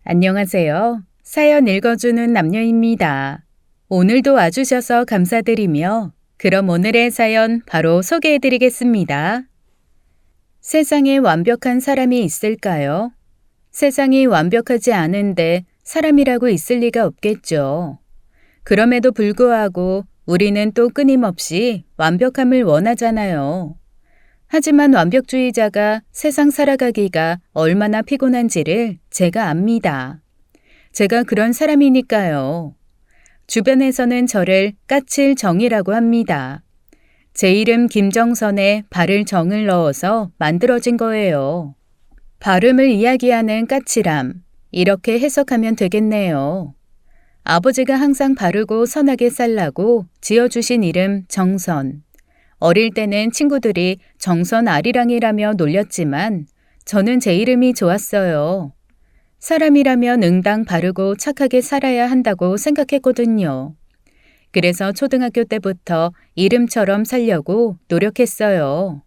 안녕하세요. 사연 읽어주는 남녀입니다. 오늘도 와주셔서 감사드리며 그럼 오늘의 사연 바로 소개해드리겠습니다. 세상에 완벽한 사람이 있을까요? 세상이 완벽하지 않은데 사람이라고 있을 리가 없겠죠. 그럼에도 불구하고 우리는 또 끊임없이 완벽함을 원하잖아요. 하지만 완벽주의자가 세상 살아가기가 얼마나 피곤한지를 제가 압니다. 제가 그런 사람이니까요. 주변에서는 저를 까칠 정이라고 합니다. 제 이름 김정선에 발을 정을 넣어서 만들어진 거예요. 발음을 이야기하는 까칠함, 이렇게 해석하면 되겠네요. 아버지가 항상 바르고 선하게 살라고 지어주신 이름 정선. 어릴 때는 친구들이 정선 아리랑이라며 놀렸지만 저는 제 이름이 좋았어요. 사람이라면 응당 바르고 착하게 살아야 한다고 생각했거든요. 그래서 초등학교 때부터 이름처럼 살려고 노력했어요.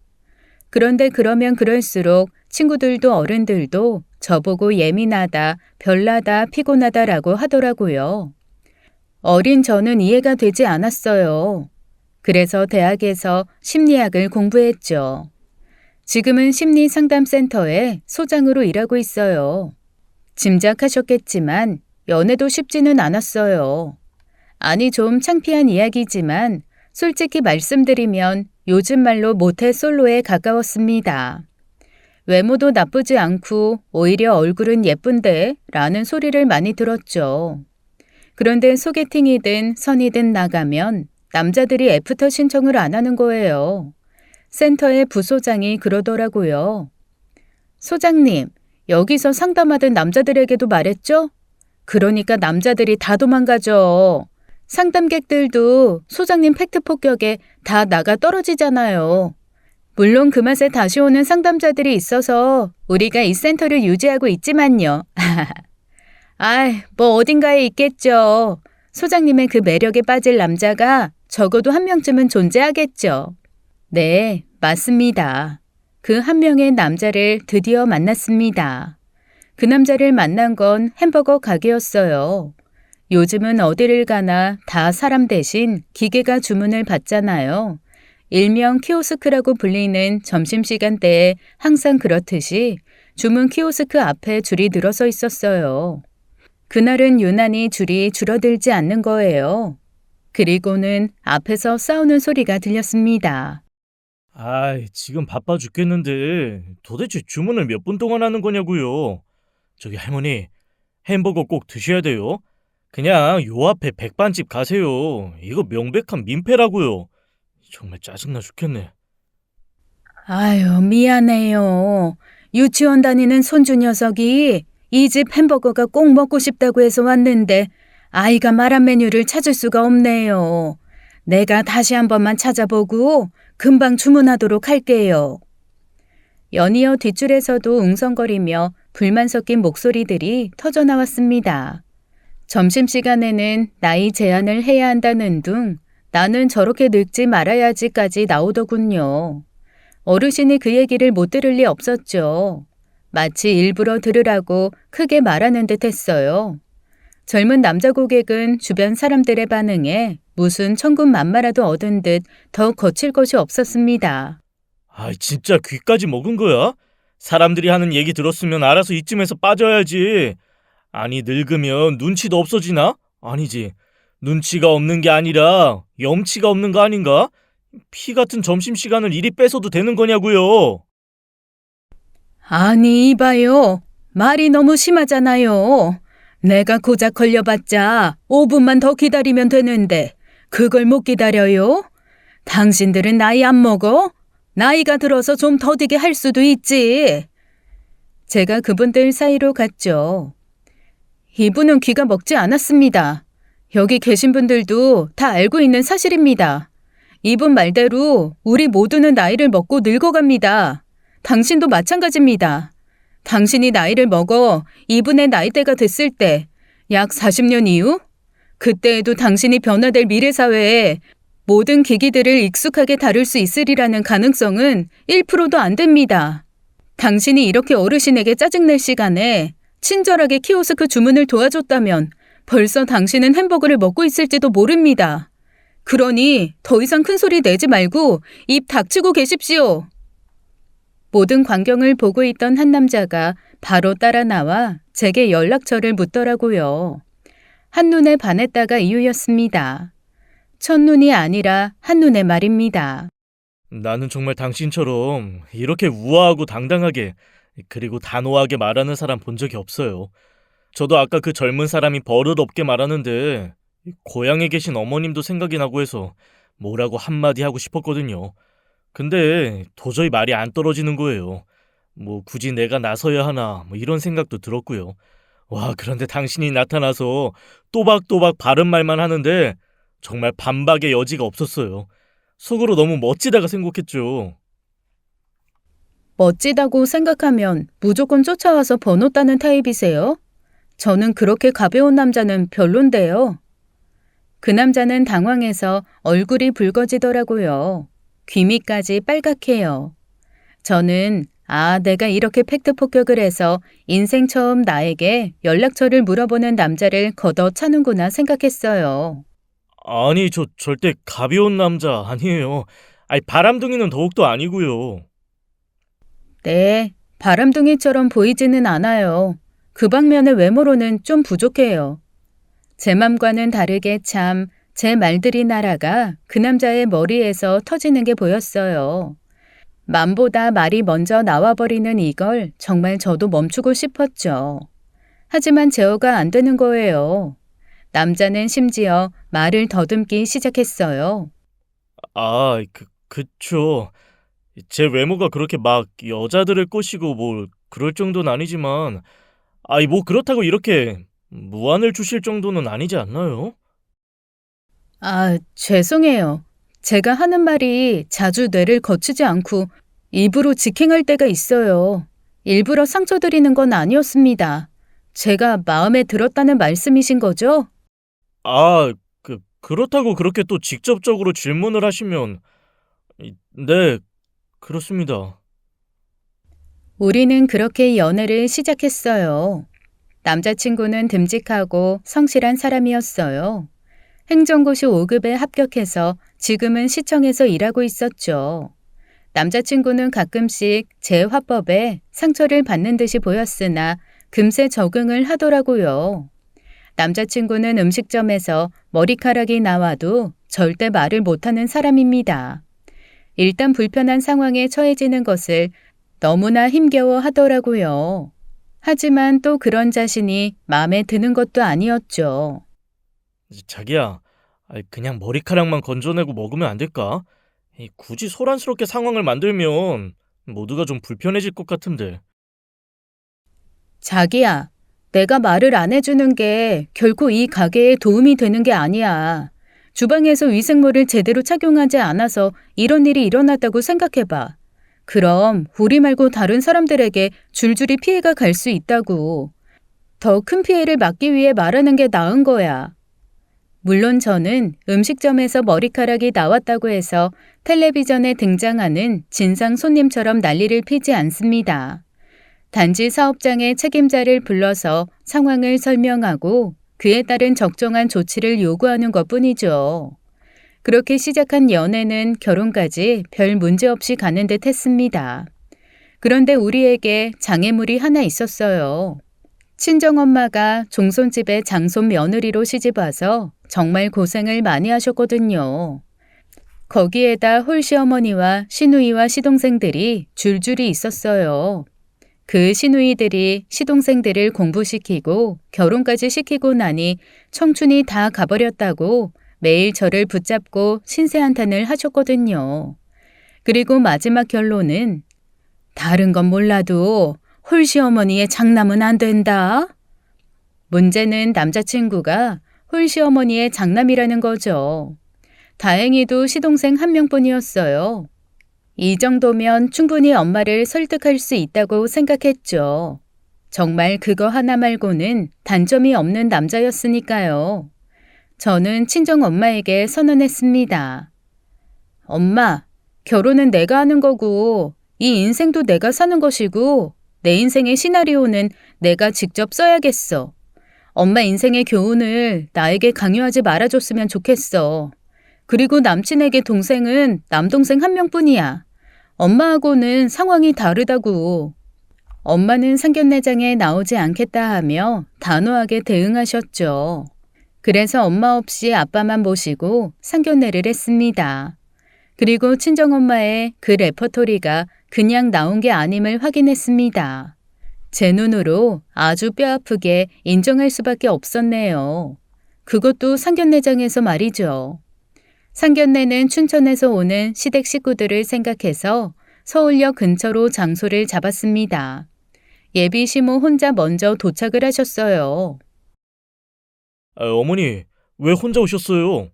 그런데 그러면 그럴수록 친구들도 어른들도 저보고 예민하다, 별나다, 피곤하다라고 하더라고요. 어린 저는 이해가 되지 않았어요. 그래서 대학에서 심리학을 공부했죠. 지금은 심리상담센터에 소장으로 일하고 있어요. 짐작하셨겠지만 연애도 쉽지는 않았어요. 아니 좀 창피한 이야기지만 솔직히 말씀드리면 요즘 말로 모태솔로에 가까웠습니다. 외모도 나쁘지 않고 오히려 얼굴은 예쁜데 라는 소리를 많이 들었죠. 그런데 소개팅이든 선이든 나가면 남자들이 애프터 신청을 안 하는 거예요. 센터의 부소장이 그러더라고요. 소장님, 여기서 상담하던 남자들에게도 말했죠? 그러니까 남자들이 다 도망가죠. 상담객들도 소장님 팩트 폭격에 다 나가 떨어지잖아요. 물론 그 맛에 다시 오는 상담자들이 있어서 우리가 이 센터를 유지하고 있지만요. 뭐 어딘가에 있겠죠. 소장님의 그 매력에 빠질 남자가 적어도 한 명쯤은 존재하겠죠. 네, 맞습니다. 그 한 명의 남자를 드디어 만났습니다. 그 남자를 만난 건 햄버거 가게였어요. 요즘은 어디를 가나 다 사람 대신 기계가 주문을 받잖아요. 일명 키오스크라고 불리는 점심시간대에 항상 그렇듯이 주문 키오스크 앞에 줄이 늘어서 있었어요. 그날은 유난히 줄이 줄어들지 않는 거예요. 그리고는 앞에서 싸우는 소리가 들렸습니다. 지금 바빠 죽겠는데 도대체 주문을 몇 분 동안 하는 거냐고요. 저기 할머니, 햄버거 꼭 드셔야 돼요. 그냥 요 앞에 백반집 가세요. 이거 명백한 민폐라고요. 정말 짜증나 죽겠네. 아유, 미안해요. 유치원 다니는 손주 녀석이 이 집 햄버거가 꼭 먹고 싶다고 해서 왔는데 아이가 말한 메뉴를 찾을 수가 없네요. 내가 다시 한 번만 찾아보고 금방 주문하도록 할게요. 연이어 뒷줄에서도 웅성거리며 불만 섞인 목소리들이 터져나왔습니다. 점심시간에는 나이 제한을 해야 한다는 둥 나는 저렇게 늙지 말아야지까지 나오더군요. 어르신이 그 얘기를 못 들을 리 없었죠. 마치 일부러 들으라고 크게 말하는 듯 했어요. 젊은 남자 고객은 주변 사람들의 반응에 무슨 천군만마라도 얻은 듯 더 거칠 것이 없었습니다. 진짜 귀까지 먹은 거야? 사람들이 하는 얘기 들었으면 알아서 이쯤에서 빠져야지. 아니, 늙으면 눈치도 없어지나? 아니지. 눈치가 없는 게 아니라 염치가 없는 거 아닌가? 피 같은 점심시간을 이리 뺏어도 되는 거냐고요. 아니, 이봐요. 말이 너무 심하잖아요. 내가 고작 걸려봤자 5분만 더 기다리면 되는데 그걸 못 기다려요? 당신들은 나이 안 먹어? 나이가 들어서 좀 더디게 할 수도 있지. 제가 그분들 사이로 갔죠. 이분은 귀가 먹지 않았습니다. 여기 계신 분들도 다 알고 있는 사실입니다. 이분 말대로 우리 모두는 나이를 먹고 늙어갑니다. 당신도 마찬가지입니다. 당신이 나이를 먹어 이분의 나이대가 됐을 때 약 40년 이후? 그때에도 당신이 변화될 미래사회에 모든 기기들을 익숙하게 다룰 수 있으리라는 가능성은 1%도 안 됩니다. 당신이 이렇게 어르신에게 짜증낼 시간에 친절하게 키오스크 주문을 도와줬다면 벌써 당신은 햄버거를 먹고 있을지도 모릅니다. 그러니 더 이상 큰 소리 내지 말고 입 닥치고 계십시오. 모든 광경을 보고 있던 한 남자가 바로 따라 나와 제게 연락처를 묻더라고요. 한눈에 반했다가 이유였습니다. 첫눈이 아니라 한눈에 말입니다. 나는 정말 당신처럼 이렇게 우아하고 당당하게 그리고 단호하게 말하는 사람 본 적이 없어요. 저도 아까 그 젊은 사람이 버릇없게 말하는데 고향에 계신 어머님도 생각이 나고 해서 뭐라고 한마디 하고 싶었거든요. 근데 도저히 말이 안 떨어지는 거예요. 뭐 굳이 내가 나서야 하나 뭐 이런 생각도 들었고요. 와, 그런데 당신이 나타나서 또박또박 바른 말만 하는데 정말 반박의 여지가 없었어요. 속으로 너무 멋지다가 생각했죠. 멋지다고 생각하면 무조건 쫓아와서 번호 따는 타입이세요? 저는 그렇게 가벼운 남자는 별론데요. 그 남자는 당황해서 얼굴이 붉어지더라고요. 귀 밑까지 빨갛게요. 저는 내가 이렇게 팩트 폭격을 해서 인생 처음 나에게 연락처를 물어보는 남자를 걷어차는구나 생각했어요. 아니, 저 절대 가벼운 남자 아니에요. 아니, 바람둥이는 더욱더 아니고요. 네, 바람둥이처럼 보이지는 않아요. 그 방면의 외모로는 좀 부족해요. 제 맘과는 다르게 참 제 말들이 날아가 그 남자의 머리에서 터지는 게 보였어요. 맘보다 말이 먼저 나와버리는 이걸 정말 저도 멈추고 싶었죠. 하지만 제어가 안 되는 거예요. 남자는 심지어 말을 더듬기 시작했어요. 그쵸. 제 외모가 그렇게 막 여자들을 꼬시고 뭐 그럴 정도는 아니지만, 뭐 그렇다고 이렇게 무안을 주실 정도는 아니지 않나요? 죄송해요. 제가 하는 말이 자주 뇌를 거치지 않고 입으로 직행할 때가 있어요. 일부러 상처 드리는 건 아니었습니다. 제가 마음에 들었다는 말씀이신 거죠? 그렇다고 그렇게 또 직접적으로 질문을 하시면, 네, 그렇습니다. 우리는 그렇게 연애를 시작했어요. 남자친구는 듬직하고 성실한 사람이었어요. 행정고시 5급에 합격해서 지금은 시청에서 일하고 있었죠. 남자친구는 가끔씩 제 화법에 상처를 받는 듯이 보였으나 금세 적응을 하더라고요. 남자친구는 음식점에서 머리카락이 나와도 절대 말을 못하는 사람입니다. 일단 불편한 상황에 처해지는 것을 너무나 힘겨워 하더라고요. 하지만 또 그런 자신이 마음에 드는 것도 아니었죠. 자기야, 그냥 머리카락만 건져내고 먹으면 안 될까? 굳이 소란스럽게 상황을 만들면 모두가 좀 불편해질 것 같은데. 자기야, 내가 말을 안 해주는 게 결코 이 가게에 도움이 되는 게 아니야. 주방에서 위생모를 제대로 착용하지 않아서 이런 일이 일어났다고 생각해봐. 그럼 우리 말고 다른 사람들에게 줄줄이 피해가 갈 수 있다고. 더 큰 피해를 막기 위해 말하는 게 나은 거야. 물론 저는 음식점에서 머리카락이 나왔다고 해서 텔레비전에 등장하는 진상 손님처럼 난리를 피지 않습니다. 단지 사업장의 책임자를 불러서 상황을 설명하고 그에 따른 적정한 조치를 요구하는 것뿐이죠. 그렇게 시작한 연애는 결혼까지 별 문제 없이 가는 듯 했습니다. 그런데 우리에게 장애물이 하나 있었어요. 친정엄마가 종손집의 장손 며느리로 시집와서 정말 고생을 많이 하셨거든요. 거기에다 홀시어머니와 시누이와 시동생들이 줄줄이 있었어요. 그 시누이들이 시동생들을 공부시키고 결혼까지 시키고 나니 청춘이 다 가버렸다고 매일 저를 붙잡고 신세한탄을 하셨거든요. 그리고 마지막 결론은 다른 건 몰라도 홀시어머니의 장남은 안 된다. 문제는 남자친구가 홀시어머니의 장남이라는 거죠. 다행히도 시동생 한 명뿐이었어요. 이 정도면 충분히 엄마를 설득할 수 있다고 생각했죠. 정말 그거 하나 말고는 단점이 없는 남자였으니까요. 저는 친정 엄마에게 선언했습니다. 엄마, 결혼은 내가 하는 거고 이 인생도 내가 사는 것이고 내 인생의 시나리오는 내가 직접 써야겠어. 엄마 인생의 교훈을 나에게 강요하지 말아줬으면 좋겠어. 그리고 남친에게 동생은 남동생 한 명뿐이야. 엄마하고는 상황이 다르다고. 엄마는 상견례장에 나오지 않겠다 하며 단호하게 대응하셨죠. 그래서 엄마 없이 아빠만 모시고 상견례를 했습니다. 그리고 친정엄마의 그 레퍼토리가 그냥 나온 게 아님을 확인했습니다. 제 눈으로 아주 뼈아프게 인정할 수밖에 없었네요. 그것도 상견례장에서 말이죠. 상견례는 춘천에서 오는 시댁 식구들을 생각해서 서울역 근처로 장소를 잡았습니다. 예비 시모 혼자 먼저 도착을 하셨어요. 어머니, 왜 혼자 오셨어요?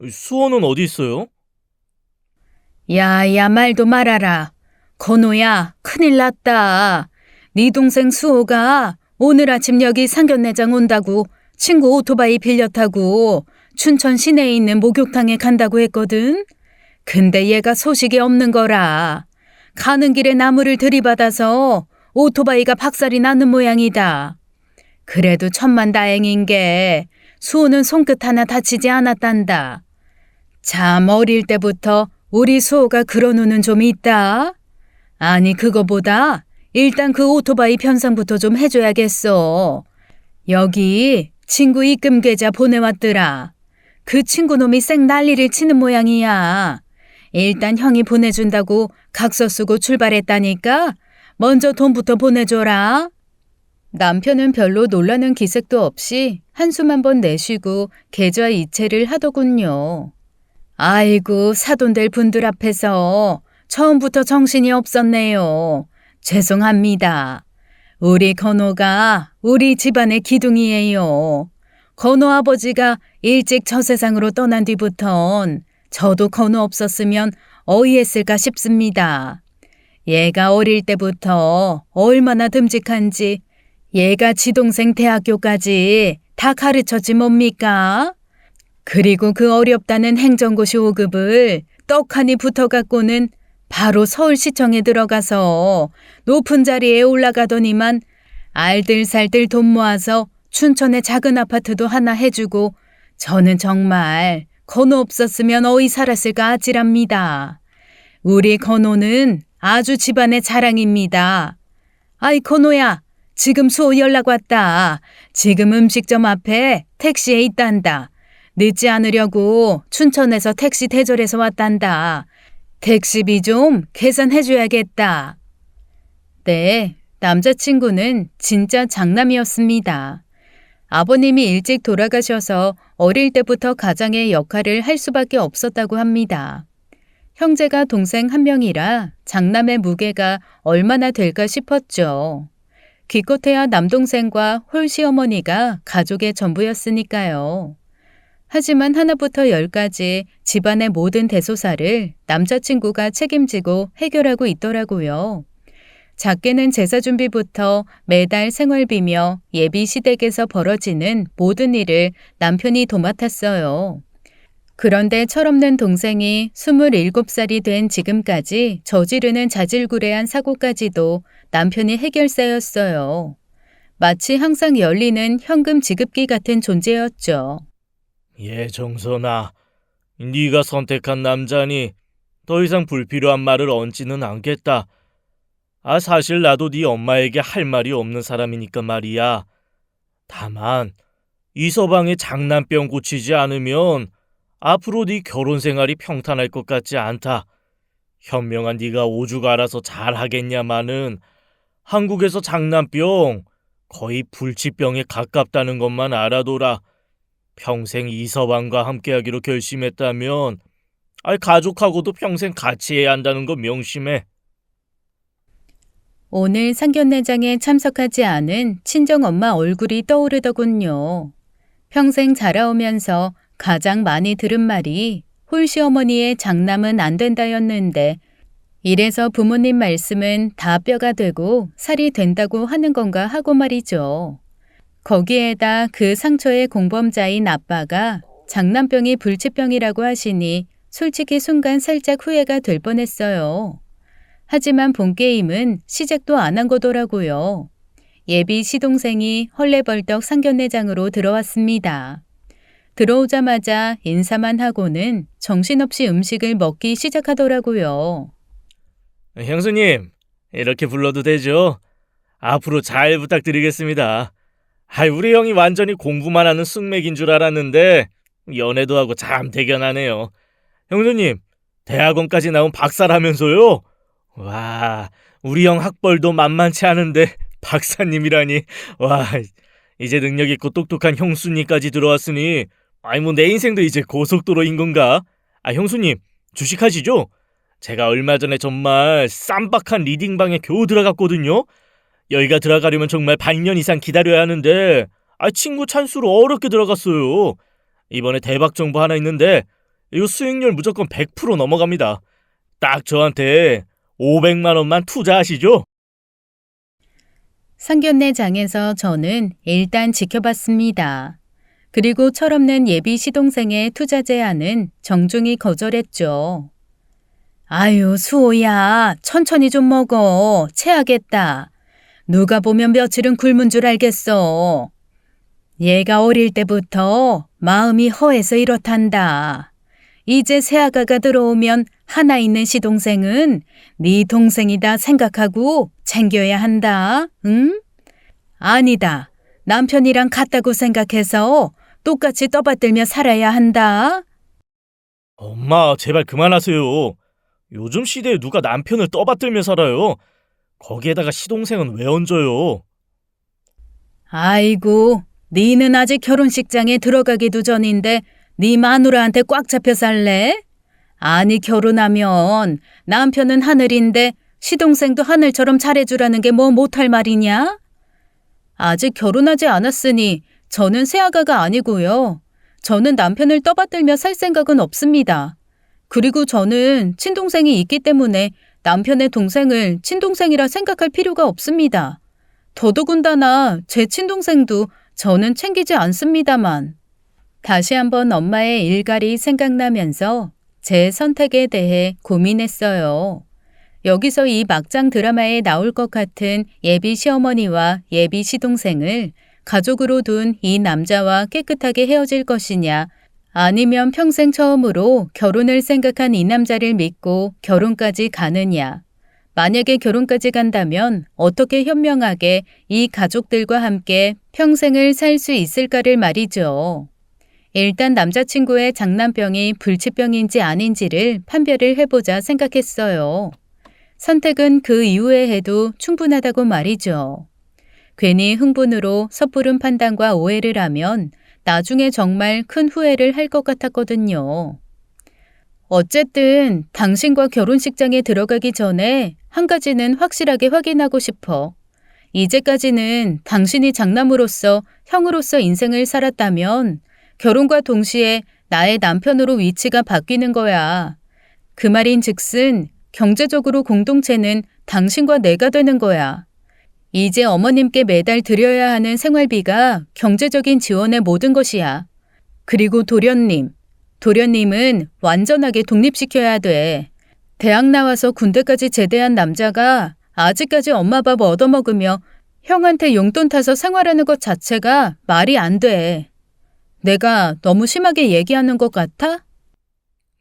수호는 어디 있어요? 야야 말도 말아라. 건호야 큰일 났다. 네 동생 수호가 오늘 아침 여기 상견례장 온다고 친구 오토바이 빌려 타고 춘천 시내에 있는 목욕탕에 간다고 했거든. 근데 얘가 소식이 없는 거라. 가는 길에 나무를 들이받아서 오토바이가 박살이 나는 모양이다. 그래도 천만다행인 게 수호는 손끝 하나 다치지 않았단다. 참 어릴 때부터 우리 수호가 그런 후는 좀 있다. 아니 그거보다 일단 그 오토바이 변상부터 좀 해줘야겠어. 여기 친구 입금 계좌 보내왔더라. 그 친구 놈이 쌩 난리를 치는 모양이야. 일단 형이 보내준다고 각서 쓰고 출발했다니까 먼저 돈부터 보내줘라. 남편은 별로 놀라는 기색도 없이 한숨 한번 내쉬고 계좌 이체를 하더군요. 아이고 사돈될 분들 앞에서 처음부터 정신이 없었네요. 죄송합니다. 우리 건호가 우리 집안의 기둥이에요. 건호 아버지가 일찍 저 세상으로 떠난 뒤부턴 저도 건호 없었으면 어이했을까 싶습니다. 얘가 어릴 때부터 얼마나 듬직한지 얘가 지동생 대학교까지 다 가르쳤지 뭡니까? 그리고 그 어렵다는 행정고시 5급을 떡하니 붙어갖고는 바로 서울시청에 들어가서 높은 자리에 올라가더니만 알들살들 돈 모아서 춘천에 작은 아파트도 하나 해주고 저는 정말 건호 없었으면 어이 살았을까 아찔합니다. 우리 건호는 아주 집안의 자랑입니다. 아이 건호야, 지금 수호 연락 왔다. 지금 음식점 앞에 택시에 있단다. 늦지 않으려고 춘천에서 택시 대절해서 왔단다. 택시비 좀 계산해줘야겠다. 네, 남자친구는 진짜 장남이었습니다. 아버님이 일찍 돌아가셔서 어릴 때부터 가장의 역할을 할 수밖에 없었다고 합니다. 형제가 동생 한 명이라 장남의 무게가 얼마나 될까 싶었죠. 기껏해야 남동생과 홀시어머니가 가족의 전부였으니까요. 하지만 하나부터 열까지 집안의 모든 대소사를 남자친구가 책임지고 해결하고 있더라고요. 작게는 제사 준비부터 매달 생활비며 예비 시댁에서 벌어지는 모든 일을 남편이 도맡았어요. 그런데 철없는 동생이 27살이 된 지금까지 저지르는 자질구레한 사고까지도 남편이 해결사였어요. 마치 항상 열리는 현금 지급기 같은 존재였죠. 정선아, 네가 선택한 남자니 더 이상 불필요한 말을 얹지는 않겠다. 사실 나도 네 엄마에게 할 말이 없는 사람이니까 말이야. 다만 이 서방의 장난병 고치지 않으면 앞으로 네 결혼 생활이 평탄할 것 같지 않다. 현명한 네가 오죽 알아서 잘하겠냐마는 한국에서 장난병 거의 불치병에 가깝다는 것만 알아둬라. 평생 이 서방과 함께하기로 결심했다면 가족하고도 평생 같이 해야 한다는 거 명심해. 오늘 상견례장에 참석하지 않은 친정엄마 얼굴이 떠오르더군요. 평생 자라오면서 가장 많이 들은 말이 홀시어머니의 장남은 안 된다였는데 이래서 부모님 말씀은 다 뼈가 되고 살이 된다고 하는 건가 하고 말이죠. 거기에다 그 상처의 공범자인 아빠가 장남병이 불치병이라고 하시니 솔직히 순간 살짝 후회가 될 뻔했어요. 하지만 본게임은 시작도 안 한 거더라고요. 예비 시동생이 헐레벌떡 상견례장으로 들어왔습니다. 들어오자마자 인사만 하고는 정신없이 음식을 먹기 시작하더라고요. 형수님, 이렇게 불러도 되죠? 앞으로 잘 부탁드리겠습니다. 우리 형이 완전히 공부만 하는 숙맥인 줄 알았는데 연애도 하고 참 대견하네요. 형수님, 대학원까지 나온 박사라면서요? 와, 우리 형 학벌도 만만치 않은데 박사님이라니. 와, 이제 능력 있고 똑똑한 형수님까지 들어왔으니 뭐 내 인생도 이제 고속도로인 건가? 형수님, 주식하시죠? 제가 얼마 전에 정말 쌈박한 리딩방에 겨우 들어갔거든요. 여기가 들어가려면 정말 반년 이상 기다려야 하는데 친구 찬스로 어렵게 들어갔어요. 이번에 대박 정보 하나 있는데 이거 수익률 무조건 100% 넘어갑니다. 딱 저한테 500만 원만 투자하시죠? 상견례장에서 저는 일단 지켜봤습니다. 그리고 철없는 예비 시동생의 투자 제안은 정중히 거절했죠. 아유, 수호야, 천천히 좀 먹어. 체하겠다. 누가 보면 며칠은 굶은 줄 알겠어. 얘가 어릴 때부터 마음이 허해서 이렇단다. 이제 새아가가 들어오면 하나 있는 시동생은 네 동생이다 생각하고 챙겨야 한다. 응? 아니다. 남편이랑 같다고 생각해서 똑같이 떠받들며 살아야 한다. 엄마, 제발 그만하세요. 요즘 시대에 누가 남편을 떠받들며 살아요? 거기에다가 시동생은 왜 얹어요? 아이고, 니는 아직 결혼식장에 들어가기도 전인데 네 마누라한테 꽉 잡혀 살래? 아니, 결혼하면 남편은 하늘인데 시동생도 하늘처럼 잘해주라는 게 뭐 못할 말이냐? 아직 결혼하지 않았으니 저는 새아가가 아니고요. 저는 남편을 떠받들며 살 생각은 없습니다. 그리고 저는 친동생이 있기 때문에 남편의 동생을 친동생이라 생각할 필요가 없습니다. 더더군다나 제 친동생도 저는 챙기지 않습니다만. 다시 한번 엄마의 일갈이 생각나면서 제 선택에 대해 고민했어요. 여기서 이 막장 드라마에 나올 것 같은 예비 시어머니와 예비 시동생을 가족으로 둔 이 남자와 깨끗하게 헤어질 것이냐, 아니면 평생 처음으로 결혼을 생각한 이 남자를 믿고 결혼까지 가느냐. 만약에 결혼까지 간다면 어떻게 현명하게 이 가족들과 함께 평생을 살 수 있을까를 말이죠. 일단 남자친구의 장난병이 불치병인지 아닌지를 판별을 해보자 생각했어요. 선택은 그 이후에 해도 충분하다고 말이죠. 괜히 흥분으로 섣부른 판단과 오해를 하면 나중에 정말 큰 후회를 할 것 같았거든요. 어쨌든 당신과 결혼식장에 들어가기 전에 한 가지는 확실하게 확인하고 싶어. 이제까지는 당신이 장남으로서 형으로서 인생을 살았다면 결혼과 동시에 나의 남편으로 위치가 바뀌는 거야. 그 말인 즉슨 경제적으로 공동체는 당신과 내가 되는 거야. 이제 어머님께 매달 드려야 하는 생활비가 경제적인 지원의 모든 것이야. 그리고 도련님은 완전하게 독립시켜야 돼. 대학 나와서 군대까지 제대한 남자가 아직까지 엄마 밥 얻어먹으며 형한테 용돈 타서 생활하는 것 자체가 말이 안 돼. 내가 너무 심하게 얘기하는 것 같아?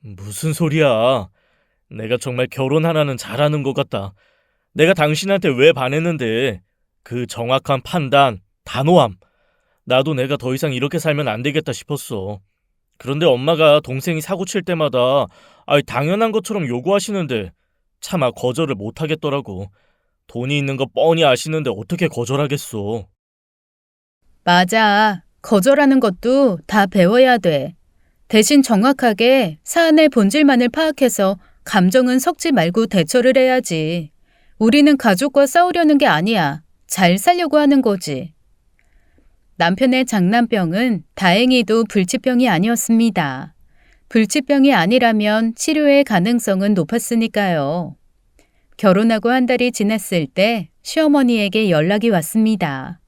무슨 소리야. 내가 정말 결혼 하나는 잘하는 것 같다. 내가 당신한테 왜 반했는데 그 정확한 판단, 단호함. 나도 내가 더 이상 이렇게 살면 안 되겠다 싶었어. 그런데 엄마가 동생이 사고 칠 때마다 당연한 것처럼 요구하시는데 차마 거절을 못 하겠더라고. 돈이 있는 거 뻔히 아시는데 어떻게 거절하겠어. 맞아. 거절하는 것도 다 배워야 돼. 대신 정확하게 사안의 본질만을 파악해서 감정은 섞지 말고 대처를 해야지. 우리는 가족과 싸우려는 게 아니야. 잘 살려고 하는 거지. 남편의 장난병은 다행히도 불치병이 아니었습니다. 불치병이 아니라면 치료의 가능성은 높았으니까요. 결혼하고 한 달이 지났을 때 시어머니에게 연락이 왔습니다.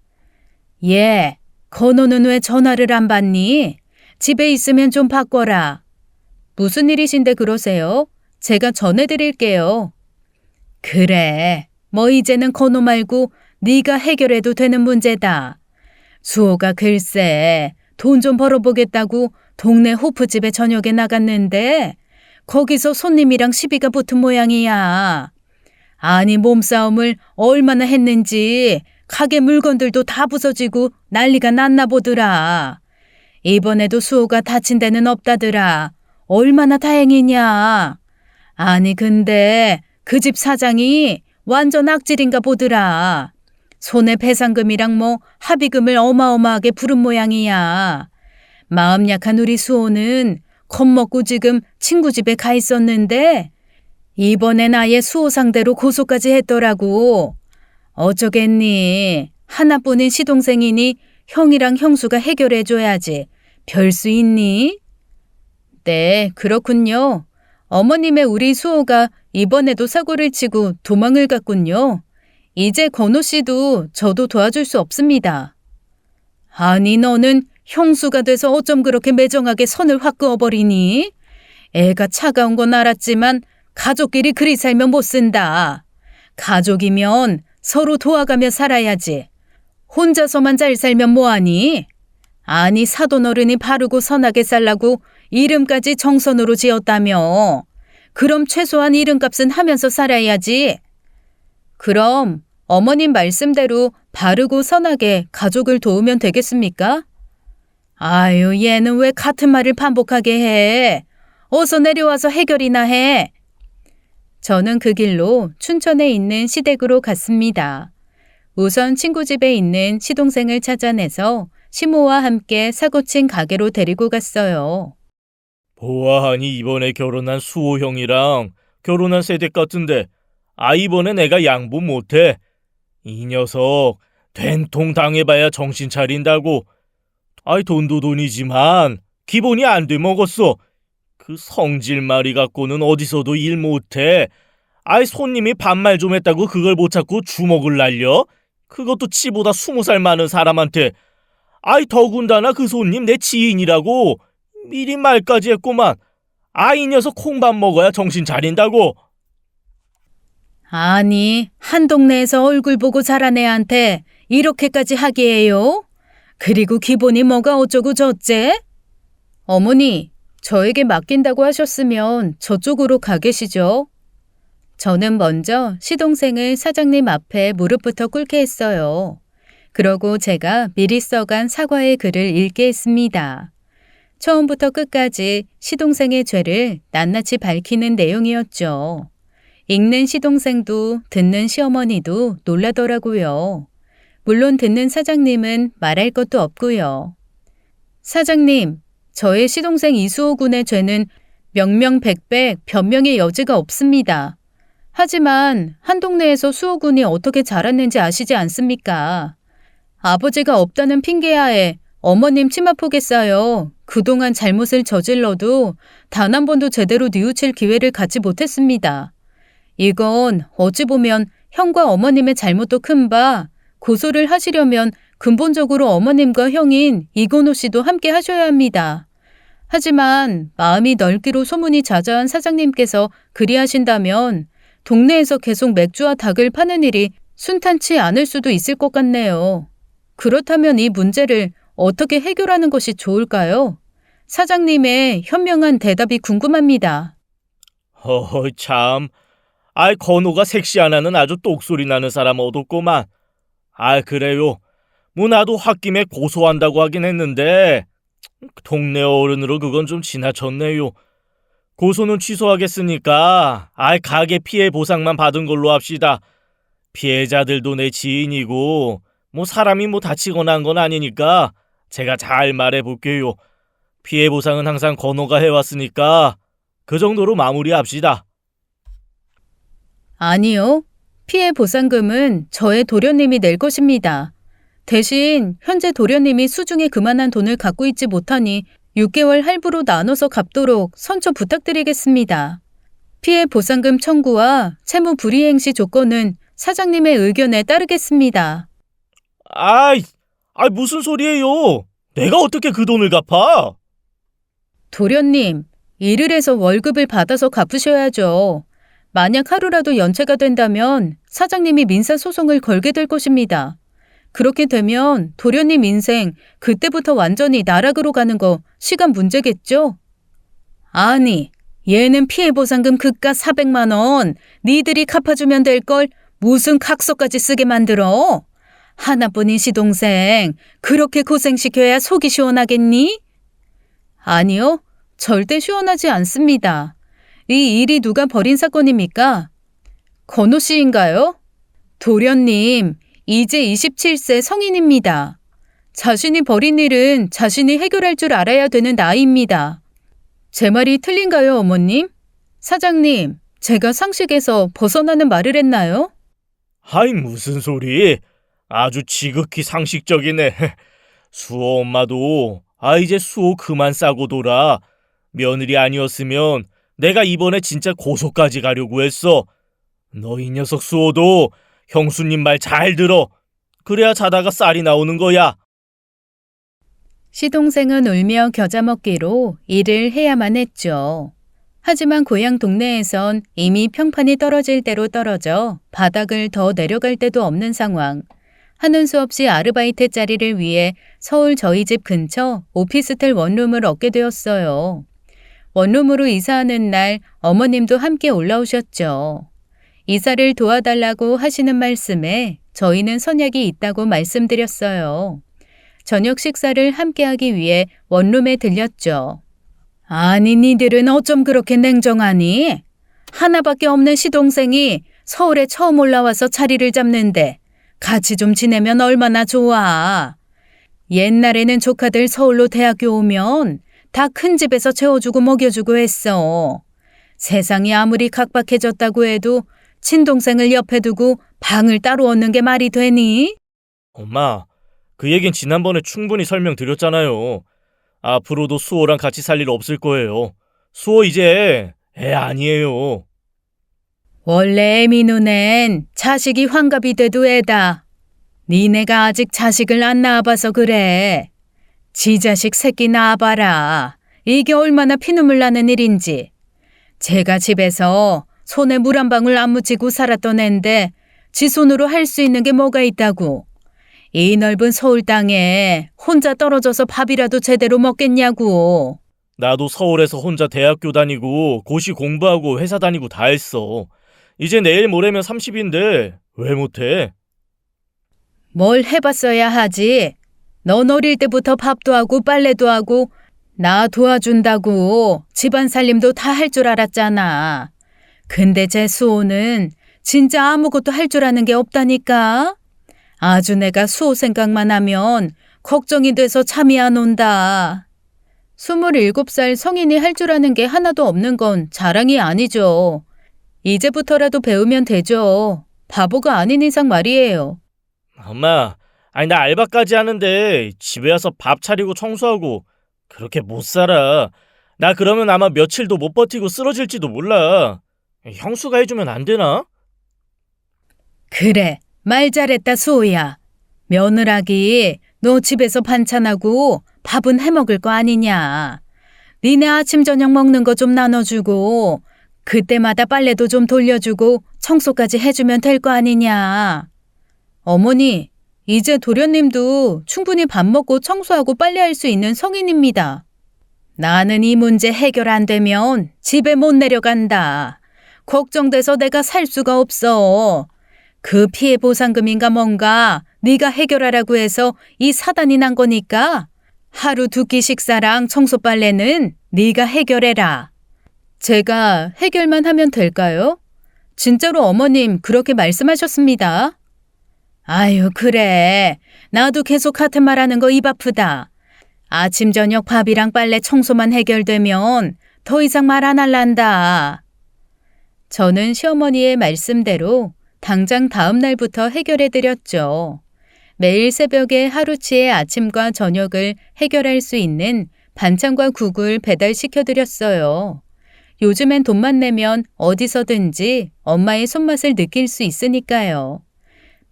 예, 건호는 왜 전화를 안 받니? 집에 있으면 좀 바꿔라. 무슨 일이신데 그러세요? 제가 전해드릴게요. 그래, 뭐 이제는 건호 말고 네가 해결해도 되는 문제다. 수호가 글쎄 돈 좀 벌어보겠다고 동네 호프집에 저녁에 나갔는데 거기서 손님이랑 시비가 붙은 모양이야. 아니 몸싸움을 얼마나 했는지 가게 물건들도 다 부서지고 난리가 났나 보더라. 이번에도 수호가 다친 데는 없다더라. 얼마나 다행이냐. 아니 근데 그 집 사장이 완전 악질인가 보더라. 손에 배상금이랑 뭐 합의금을 어마어마하게 부른 모양이야. 마음 약한 우리 수호는 겁먹고 지금 친구 집에 가 있었는데 이번엔 아예 수호 상대로 고소까지 했더라고. 어쩌겠니. 하나뿐인 시동생이니 형이랑 형수가 해결해줘야지. 별 수 있니? 네, 그렇군요. 어머님의 우리 수호가 이번에도 사고를 치고 도망을 갔군요. 이제 건호 씨도 저도 도와줄 수 없습니다. 아니 너는 형수가 돼서 어쩜 그렇게 매정하게 선을 확 그어버리니? 애가 차가운 건 알았지만 가족끼리 그리 살면 못 쓴다. 가족이면 서로 도와가며 살아야지. 혼자서만 잘 살면 뭐하니? 아니 사돈어른이 바르고 선하게 살라고 이름까지 정선으로 지었다며. 그럼 최소한 이름값은 하면서 살아야지. 그럼 어머님 말씀대로 바르고 선하게 가족을 도우면 되겠습니까? 아유 얘는 왜 같은 말을 반복하게 해. 어서 내려와서 해결이나 해. 저는 그 길로 춘천에 있는 시댁으로 갔습니다. 우선 친구 집에 있는 시동생을 찾아내서 시모와 함께 사고친 가게로 데리고 갔어요. 보아하니 이번에 결혼한 수호 형이랑 결혼한 세댁 같은데 이번에 내가 양보 못해. 이 녀석 된통 당해봐야 정신 차린다고. 돈도 돈이지만 기본이 안 돼 먹었어. 그 성질마리 갖고는 어디서도 일 못해. 손님이 반말 좀 했다고 그걸 못 찾고 주먹을 날려? 그것도 치보다 20살 많은 사람한테. 더군다나 그 손님 내 지인이라고. 미리 말까지 했구만. 이 녀석 콩밥 먹어야 정신 차린다고. 아니 한 동네에서 얼굴 보고 자란 애한테 이렇게까지 하기에요? 그리고 기본이 뭐가 어쩌고 저째? 어머니 저에게 맡긴다고 하셨으면 저쪽으로 가 계시죠. 저는 먼저 시동생을 사장님 앞에 무릎부터 꿇게 했어요. 그러고 제가 미리 써간 사과의 글을 읽게 했습니다. 처음부터 끝까지 시동생의 죄를 낱낱이 밝히는 내용이었죠. 읽는 시동생도 듣는 시어머니도 놀라더라고요. 물론 듣는 사장님은 말할 것도 없고요. 사장님, 저의 시동생 이수호 군의 죄는 명명백백 변명의 여지가 없습니다. 하지만 한 동네에서 수호 군이 어떻게 자랐는지 아시지 않습니까? 아버지가 없다는 핑계하에 어머님 치마폭에 쌓여 그동안 잘못을 저질러도 단 한 번도 제대로 뉘우칠 기회를 갖지 못했습니다. 이건 어찌 보면 형과 어머님의 잘못도 큰 바 고소를 하시려면 근본적으로 어머님과 형인 이건호 씨도 함께 하셔야 합니다. 하지만 마음이 넓기로 소문이 자자한 사장님께서 그리하신다면 동네에서 계속 맥주와 닭을 파는 일이 순탄치 않을 수도 있을 것 같네요. 그렇다면 이 문제를 어떻게 해결하는 것이 좋을까요? 사장님의 현명한 대답이 궁금합니다. 참. 건호가 섹시 하나는 아주 똑소리 나는 사람 얻었구만. 그래요. 나도 홧김에 고소한다고 하긴 했는데 동네 어른으로 그건 좀 지나쳤네요. 고소는 취소하겠으니까 가게 피해 보상만 받은 걸로 합시다. 피해자들도 내 지인이고 사람이 다치거나 한 건 아니니까 제가 잘 말해볼게요. 피해 보상은 항상 건호가 해왔으니까 그 정도로 마무리합시다. 아니요. 피해 보상금은 저의 도련님이 낼 것입니다. 대신 현재 도련님이 수중에 그만한 돈을 갖고 있지 못하니 6개월 할부로 나눠서 갚도록 선처 부탁드리겠습니다. 피해 보상금 청구와 채무 불이행시 조건은 사장님의 의견에 따르겠습니다. 무슨 소리예요? 내가 어떻게 그 돈을 갚아? 도련님, 일을 해서 월급을 받아서 갚으셔야죠. 만약 하루라도 연체가 된다면 사장님이 민사소송을 걸게 될 것입니다. 그렇게 되면 도련님 인생 그때부터 완전히 나락으로 가는 거 시간 문제겠죠? 아니, 얘는 피해보상금 그깟 400만 원 니들이 갚아주면 될 걸 무슨 각서까지 쓰게 만들어? 하나뿐인 시동생 그렇게 고생시켜야 속이 시원하겠니? 아니요, 절대 시원하지 않습니다. 이 일이 누가 벌인 사건입니까? 건우 씨인가요? 도련님, 이제 27세 성인입니다. 자신이 벌인 일은 자신이 해결할 줄 알아야 되는 나이입니다. 제 말이 틀린가요, 어머님? 사장님, 제가 상식에서 벗어나는 말을 했나요? 하이, 무슨 소리? 아주 지극히 상식적이네. 수호 엄마도 이제 수호 그만 싸고 돌아. 며느리 아니었으면 내가 이번에 진짜 고소까지 가려고 했어. 너 이 녀석 수호도 형수님 말 잘 들어. 그래야 자다가 쌀이 나오는 거야. 시동생은 울며 겨자 먹기로 일을 해야만 했죠. 하지만 고향 동네에선 이미 평판이 떨어질 대로 떨어져 바닥을 더 내려갈 데도 없는 상황. 하는 수 없이 아르바이트 자리를 위해 서울 저희 집 근처 오피스텔 원룸을 얻게 되었어요. 원룸으로 이사하는 날 어머님도 함께 올라오셨죠. 이사를 도와달라고 하시는 말씀에 저희는 선약이 있다고 말씀드렸어요. 저녁 식사를 함께하기 위해 원룸에 들렸죠. 아니, 니들은 어쩜 그렇게 냉정하니? 하나밖에 없는 시동생이 서울에 처음 올라와서 자리를 잡는데 같이 좀 지내면 얼마나 좋아. 옛날에는 조카들 서울로 대학교 오면 다 큰 집에서 채워주고 먹여주고 했어. 세상이 아무리 각박해졌다고 해도 친동생을 옆에 두고 방을 따로 얻는 게 말이 되니? 엄마, 그 얘긴 지난번에 충분히 설명드렸잖아요. 앞으로도 수호랑 같이 살 일 없을 거예요. 수호 이제 애 아니에요. 원래 애미 눈엔 자식이 환갑이 돼도 애다. 니네가 아직 자식을 안 낳아봐서 그래. 지 자식 새끼 낳아봐라. 이게 얼마나 피눈물 나는 일인지. 제가 집에서 손에 물 한 방울 안 묻히고 살았던 앤데 지 손으로 할 수 있는 게 뭐가 있다고. 이 넓은 서울 땅에 혼자 떨어져서 밥이라도 제대로 먹겠냐고. 나도 서울에서 혼자 대학교 다니고 고시 공부하고 회사 다니고 다 했어. 이제 내일 모레면 30인데 왜 못해? 뭘 해봤어야 하지. 넌 어릴 때부터 밥도 하고 빨래도 하고 나 도와준다고 집안 살림도 다 할 줄 알았잖아. 근데 제 수호는 진짜 아무것도 할 줄 아는 게 없다니까. 아주 내가 수호 생각만 하면 걱정이 돼서 잠이 안 온다. 27살 성인이 할 줄 아는 게 하나도 없는 건 자랑이 아니죠. 이제부터라도 배우면 되죠. 바보가 아닌 이상 말이에요. 엄마, 나 알바까지 하는데 집에 와서 밥 차리고 청소하고 그렇게 못 살아. 나 그러면 아마 며칠도 못 버티고 쓰러질지도 몰라. 형수가 해주면 안 되나? 그래, 말 잘했다 수호야. 며느라기 너 집에서 반찬하고 밥은 해먹을 거 아니냐. 니네 아침 저녁 먹는 거 좀 나눠주고 그때마다 빨래도 좀 돌려주고 청소까지 해주면 될 거 아니냐. 어머니, 이제 도련님도 충분히 밥 먹고 청소하고 빨래할 수 있는 성인입니다. 나는 이 문제 해결 안 되면 집에 못 내려간다. 걱정돼서 내가 살 수가 없어. 그 피해 보상금인가 뭔가 네가 해결하라고 해서 이 사단이 난 거니까 하루 두 끼 식사랑 청소 빨래는 네가 해결해라. 제가 해결만 하면 될까요? 진짜로 어머님 그렇게 말씀하셨습니다. 아유, 그래. 나도 계속 같은 말하는 거 입 아프다. 아침 저녁 밥이랑 빨래 청소만 해결되면 더 이상 말 안 할란다. 저는 시어머니의 말씀대로 당장 다음 날부터 해결해드렸죠. 매일 새벽에 하루치의 아침과 저녁을 해결할 수 있는 반찬과 국을 배달시켜드렸어요. 요즘엔 돈만 내면 어디서든지 엄마의 손맛을 느낄 수 있으니까요.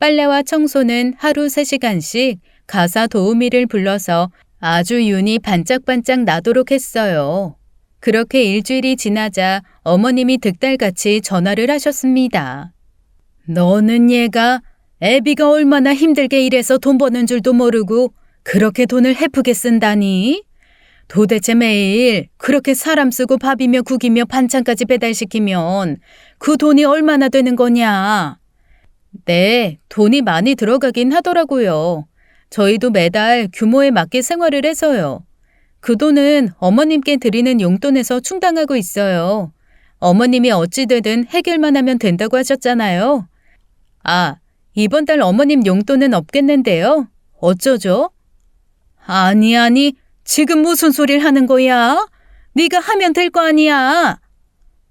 빨래와 청소는 하루 3시간씩 가사 도우미를 불러서 아주 윤이 반짝반짝 나도록 했어요. 그렇게 일주일이 지나자 어머님이 득달같이 전화를 하셨습니다. 너는 얘가 애비가 얼마나 힘들게 일해서 돈 버는 줄도 모르고 그렇게 돈을 헤프게 쓴다니? 도대체 매일 그렇게 사람 쓰고 밥이며 국이며 반찬까지 배달시키면 그 돈이 얼마나 되는 거냐? 네, 돈이 많이 들어가긴 하더라고요. 저희도 매달 규모에 맞게 생활을 해서요. 그 돈은 어머님께 드리는 용돈에서 충당하고 있어요. 어머님이 어찌되든 해결만 하면 된다고 하셨잖아요. 아, 이번 달 어머님 용돈은 없겠는데요. 어쩌죠? 아니, 지금 무슨 소리를 하는 거야? 네가 하면 될 거 아니야.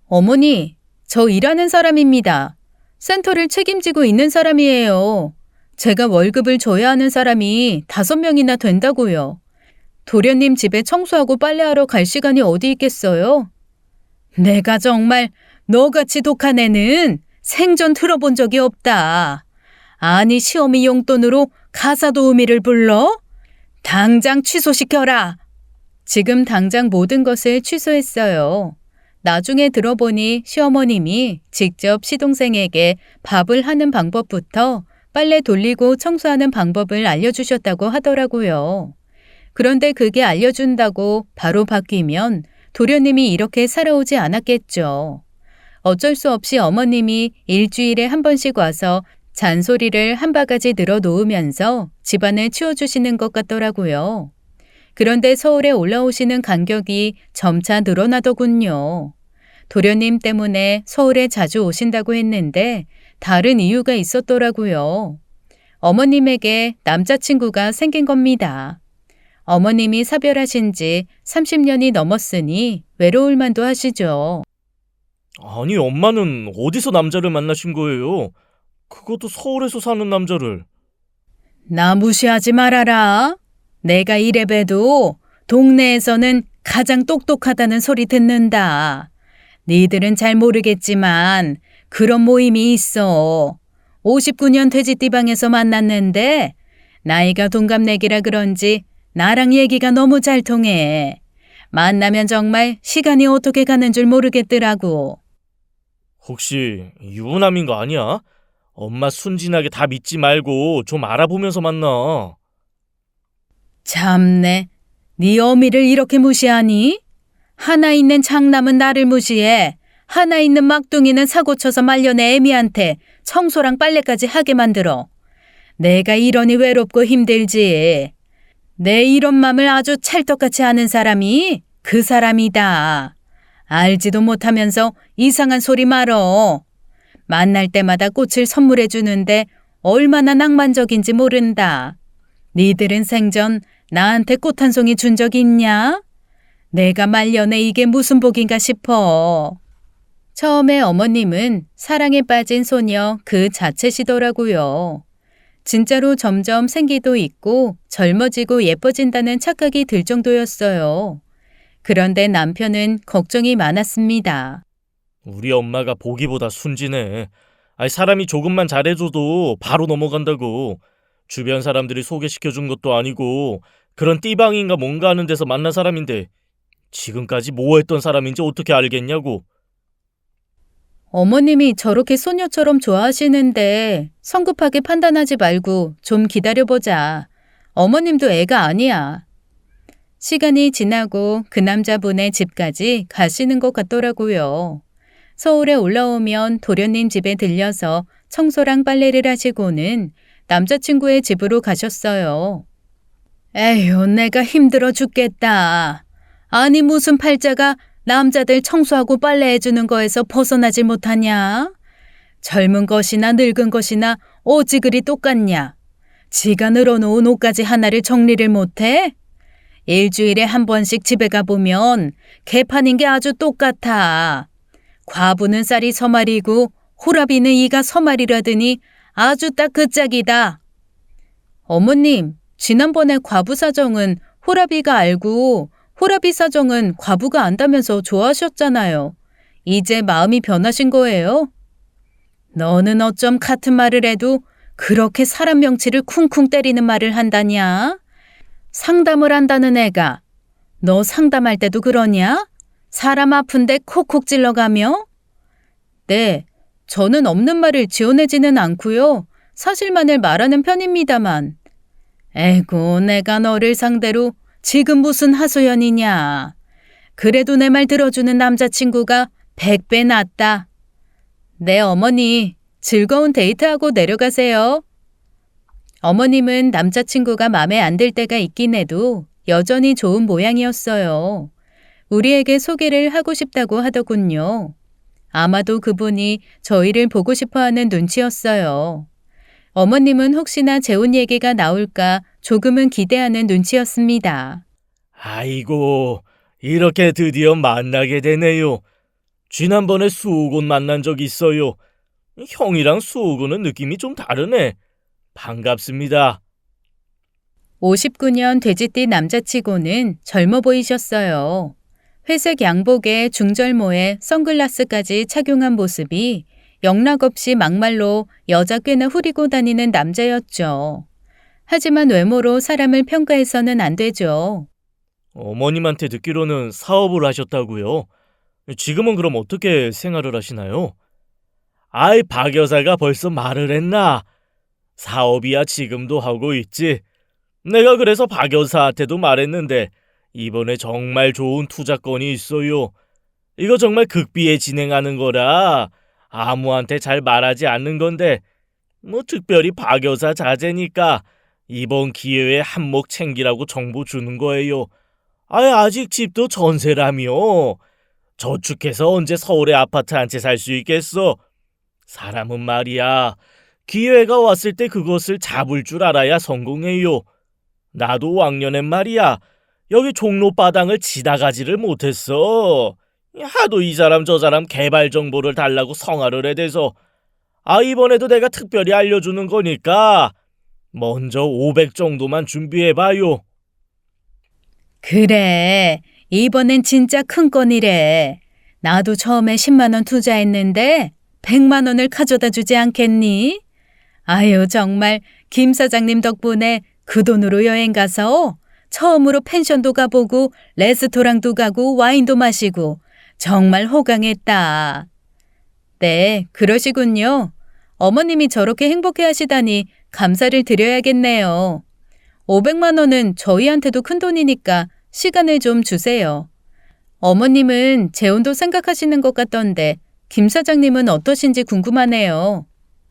어머니, 저 일하는 사람입니다. 센터를 책임지고 있는 사람이에요. 제가 월급을 줘야 하는 사람이 5명이나 된다고요. 도련님 집에 청소하고 빨래하러 갈 시간이 어디 있겠어요? 내가 정말 너같이 독한 애는 생전 들어본 적이 없다. 아니 시어미 용돈으로 가사도우미를 불러? 당장 취소시켜라. 지금 당장 모든 것을 취소했어요. 나중에 들어보니 시어머님이 직접 시동생에게 밥을 하는 방법부터 빨래 돌리고 청소하는 방법을 알려주셨다고 하더라고요. 그런데 그게 알려준다고 바로 바뀌면 도련님이 이렇게 살아오지 않았겠죠. 어쩔 수 없이 어머님이 일주일에 한 번씩 와서 잔소리를 한 바가지 늘어놓으면서 집안을 치워주시는 것 같더라고요. 그런데 서울에 올라오시는 간격이 점차 늘어나더군요. 도련님 때문에 서울에 자주 오신다고 했는데 다른 이유가 있었더라고요. 어머님에게 남자친구가 생긴 겁니다. 어머님이 사별하신 지 30년이 넘었으니 외로울 만도 하시죠. 아니, 엄마는 어디서 남자를 만나신 거예요? 그것도 서울에서 사는 남자를. 나 무시하지 말아라. 내가 이래봬도 동네에서는 가장 똑똑하다는 소리 듣는다. 니들은 잘 모르겠지만 그런 모임이 있어. 59년 돼지띠방에서 만났는데 나이가 동갑내기라 그런지 나랑 얘기가 너무 잘 통해. 만나면 정말 시간이 어떻게 가는 줄 모르겠더라고. 혹시 유부남인 거 아니야? 엄마 순진하게 다 믿지 말고 좀 알아보면서 만나. 참네. 네 어미를 이렇게 무시하니? 하나 있는 장남은 나를 무시해. 하나 있는 막둥이는 사고쳐서 말려내 애미한테 청소랑 빨래까지 하게 만들어. 내가 이러니 외롭고 힘들지. 내 이런 맘을 아주 찰떡같이 아는 사람이 그 사람이다. 알지도 못하면서 이상한 소리 말어. 만날 때마다 꽃을 선물해 주는데 얼마나 낭만적인지 모른다. 니들은 생전 나한테 꽃 한 송이 준 적 있냐? 내가 말년에 이게 무슨 복인가 싶어. 처음에 어머님은 사랑에 빠진 소녀 그 자체시더라고요. 진짜로 점점 생기도 있고 젊어지고 예뻐진다는 착각이 들 정도였어요. 그런데 남편은 걱정이 많았습니다. 우리 엄마가 보기보다 순진해. 아니, 사람이 조금만 잘해줘도 바로 넘어간다고. 주변 사람들이 소개시켜준 것도 아니고 그런 띠방인가 뭔가 하는 데서 만난 사람인데 지금까지 뭐 했던 사람인지 어떻게 알겠냐고. 어머님이 저렇게 소녀처럼 좋아하시는데 성급하게 판단하지 말고 좀 기다려보자. 어머님도 애가 아니야. 시간이 지나고 그 남자분의 집까지 가시는 것 같더라고요. 서울에 올라오면 도련님 집에 들려서 청소랑 빨래를 하시고는 남자친구의 집으로 가셨어요. 에휴, 내가 힘들어 죽겠다. 아니 무슨 팔자가 남자들 청소하고 빨래해주는 거에서 벗어나질 못하냐? 젊은 것이나 늙은 것이나 어찌 그리 똑같냐? 지가 늘어놓은 옷가지 하나를 정리를 못해? 일주일에 한 번씩 집에 가보면 개판인 게 아주 똑같아. 과부는 쌀이 서말이고 호랍이는 이가 서말이라더니 아주 딱 그 짝이다. 어머님, 지난번에 과부 사정은 호랍이가 알고 호랍이 사정은 과부가 안다면서 좋아하셨잖아요. 이제 마음이 변하신 거예요? 너는 어쩜 같은 말을 해도 그렇게 사람 명치를 쿵쿵 때리는 말을 한다냐? 상담을 한다는 애가 너 상담할 때도 그러냐? 사람 아픈데 콕콕 찔러가며? 네, 저는 없는 말을 지어내지는 않고요. 사실만을 말하는 편입니다만. 에고, 내가 너를 상대로 지금 무슨 하소연이냐. 그래도 내 말 들어주는 남자친구가 100배 낫다. 네, 어머니, 즐거운 데이트하고 내려가세요. 어머님은 남자친구가 맘에 안 들 때가 있긴 해도 여전히 좋은 모양이었어요. 우리에게 소개를 하고 싶다고 하더군요. 아마도 그분이 저희를 보고 싶어하는 눈치였어요. 어머님은 혹시나 재혼 얘기가 나올까 조금은 기대하는 눈치였습니다. 아이고, 이렇게 드디어 만나게 되네요. 지난번에 수호군 만난 적 있어요. 형이랑 수호군은 느낌이 좀 다르네. 반갑습니다. 59년 돼지띠 남자치고는 젊어 보이셨어요. 회색 양복에 중절모에 선글라스까지 착용한 모습이 영락없이 막말로 여자 꽤나 후리고 다니는 남자였죠. 하지만 외모로 사람을 평가해서는 안 되죠. 어머님한테 듣기로는 사업을 하셨다고요? 지금은 그럼 어떻게 생활을 하시나요? 아이, 박 여사가 벌써 말을 했나? 사업이야 지금도 하고 있지. 내가 그래서 박 여사한테도 말했는데 이번에 정말 좋은 투자건이 있어요. 이거 정말 극비에 진행하는 거라 아무한테 잘 말하지 않는 건데 뭐 특별히 박 여사 자제니까 이번 기회에 한몫 챙기라고 정보 주는 거예요. 아직 집도 전세라며. 저축해서 언제 서울에 아파트 한 채 살 수 있겠어? 사람은 말이야, 기회가 왔을 때 그것을 잡을 줄 알아야 성공해요. 나도 왕년엔 말이야, 여기 종로바당을 지나가지를 못했어. 하도 이 사람 저 사람 개발 정보를 달라고 성화를 해대서 이번에도 내가 특별히 알려주는 거니까 먼저 500 정도만 준비해봐요. 그래, 이번엔 진짜 큰 건이래. 나도 처음에 10만 원 투자했는데 100만 원을 가져다 주지 않겠니? 아유, 정말 김 사장님 덕분에 그 돈으로 여행 가서 처음으로 펜션도 가보고 레스토랑도 가고 와인도 마시고 정말 호강했다. 네, 그러시군요. 어머님이 저렇게 행복해 하시다니 감사를 드려야겠네요. 500만 원은 저희한테도 큰 돈이니까 시간을 좀 주세요. 어머님은 재혼도 생각하시는 것 같던데 김 사장님은 어떠신지 궁금하네요.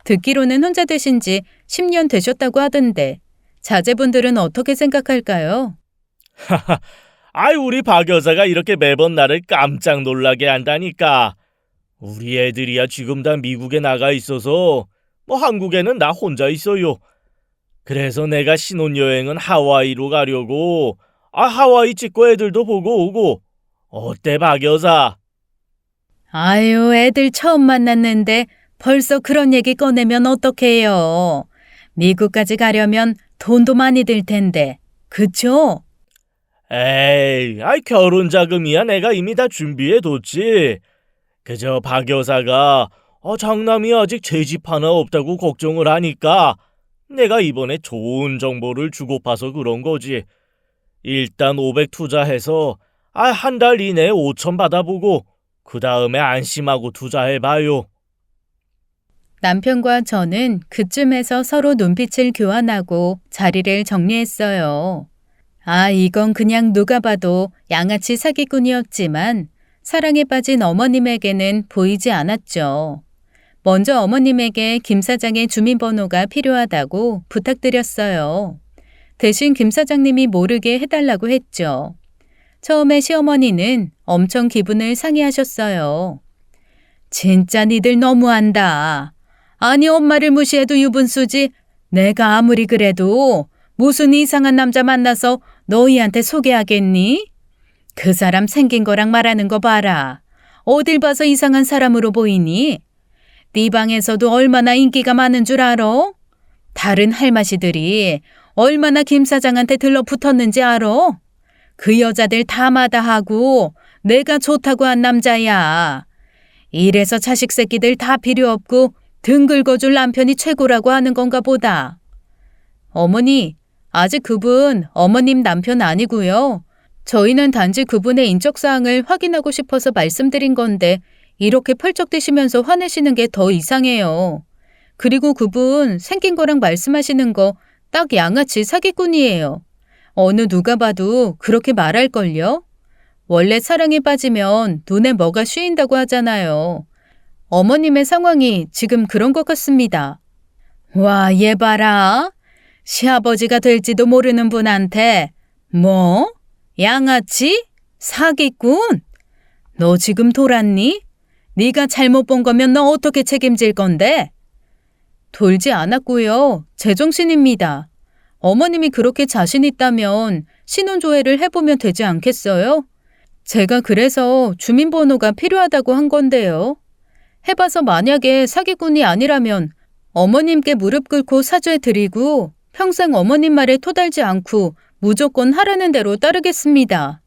듣기로는 혼자 되신 지 10년 되셨다고 하던데 자제분들은 어떻게 생각할까요? 우리 박 여사가 이렇게 매번 나를 깜짝 놀라게 한다니까. 우리 애들이야 지금 다 미국에 나가 있어서 뭐 한국에는 나 혼자 있어요. 그래서 내가 신혼여행은 하와이로 가려고 하와이 찍고 애들도 보고 오고. 어때 박 여사? 아유, 애들 처음 만났는데 벌써 그런 얘기 꺼내면 어떡해요. 미국까지 가려면 돈도 많이 들 텐데. 그쵸? 에이, 결혼 자금이야 내가 이미 다 준비해뒀지. 그저 박 여사가 장남이 아직 제 집 하나 없다고 걱정을 하니까 내가 이번에 좋은 정보를 주고파서 그런 거지. 일단 500 투자해서 한 달 이내에 5천 받아보고 그 다음에 안심하고 투자해봐요. 남편과 저는 그쯤에서 서로 눈빛을 교환하고 자리를 정리했어요. 이건 그냥 누가 봐도 양아치 사기꾼이었지만 사랑에 빠진 어머님에게는 보이지 않았죠. 먼저 어머님에게 김 사장의 주민번호가 필요하다고 부탁드렸어요. 대신 김 사장님이 모르게 해달라고 했죠. 처음에 시어머니는 엄청 기분을 상해하셨어요. 진짜 니들 너무한다. 아니, 엄마를 무시해도 유분수지. 내가 아무리 그래도 무슨 이상한 남자 만나서 너희한테 소개하겠니? 그 사람 생긴 거랑 말하는 거 봐라. 어딜 봐서 이상한 사람으로 보이니? 네 방에서도 얼마나 인기가 많은 줄 알아? 다른 할마시들이 얼마나 김 사장한테 들러붙었는지 알아? 그 여자들 다 마다하고 내가 좋다고 한 남자야. 이래서 자식 새끼들 다 필요 없고 등 긁어줄 남편이 최고라고 하는 건가 보다. 어머니, 아직 그분 어머님 남편 아니고요. 저희는 단지 그분의 인적사항을 확인하고 싶어서 말씀드린 건데 이렇게 펄쩍대시면서 화내시는 게 더 이상해요. 그리고 그분 생긴 거랑 말씀하시는 거 딱 양아치 사기꾼이에요. 어느 누가 봐도 그렇게 말할걸요? 원래 사랑에 빠지면 눈에 뭐가 씌인다고 하잖아요. 어머님의 상황이 지금 그런 것 같습니다. 와, 얘 봐라. 시아버지가 될지도 모르는 분한테 뭐? 양아치? 사기꾼? 너 지금 돌았니? 네가 잘못 본 거면 너 어떻게 책임질 건데? 돌지 않았고요. 제정신입니다. 어머님이 그렇게 자신 있다면 신혼조회를 해보면 되지 않겠어요? 제가 그래서 주민번호가 필요하다고 한 건데요. 해봐서 만약에 사기꾼이 아니라면 어머님께 무릎 꿇고 사죄드리고 평생 어머님 말에 토달지 않고 무조건 하라는 대로 따르겠습니다.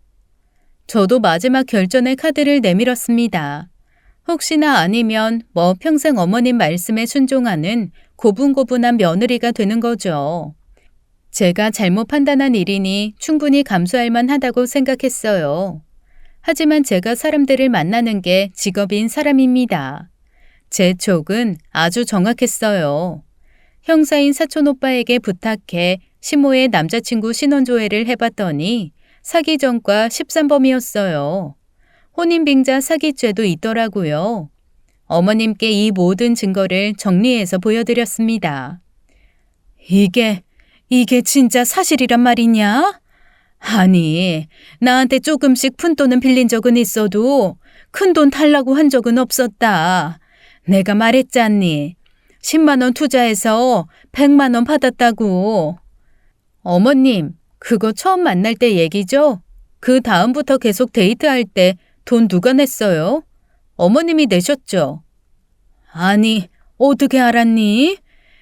저도 마지막 결전의 카드를 내밀었습니다. 혹시나 아니면 평생 어머님 말씀에 순종하는 고분고분한 며느리가 되는 거죠. 제가 잘못 판단한 일이니 충분히 감수할 만하다고 생각했어요. 하지만 제가 사람들을 만나는 게 직업인 사람입니다. 제 촉은 아주 정확했어요. 형사인 사촌 오빠에게 부탁해 시모의 남자친구 신혼조회를 해봤더니 사기 전과 13범이었어요. 혼인빙자 사기죄도 있더라고요. 어머님께 이 모든 증거를 정리해서 보여드렸습니다. 이게 진짜 사실이란 말이냐? 아니, 나한테 조금씩 푼돈은 빌린 적은 있어도 큰돈 달라고 한 적은 없었다. 내가 말했잖니. 10만 원 투자해서 100만 원 받았다고. 어머님, 그거 처음 만날 때 얘기죠? 그 다음부터 계속 데이트할 때 돈 누가 냈어요? 어머님이 내셨죠? 아니, 어떻게 알았니?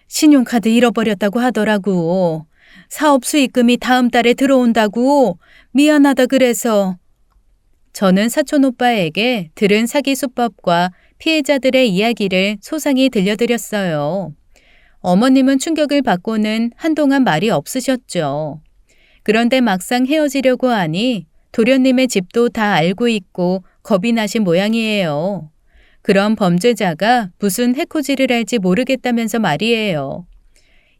신용카드 잃어버렸다고 하더라고. 사업 수익금이 다음 달에 들어온다고 미안하다 그래서. 저는 사촌 오빠에게 들은 사기 수법과 피해자들의 이야기를 소상히 들려드렸어요. 어머님은 충격을 받고는 한동안 말이 없으셨죠. 그런데 막상 헤어지려고 하니 도련님의 집도 다 알고 있고 겁이 나신 모양이에요. 그런 범죄자가 무슨 해코지를 할지 모르겠다면서 말이에요.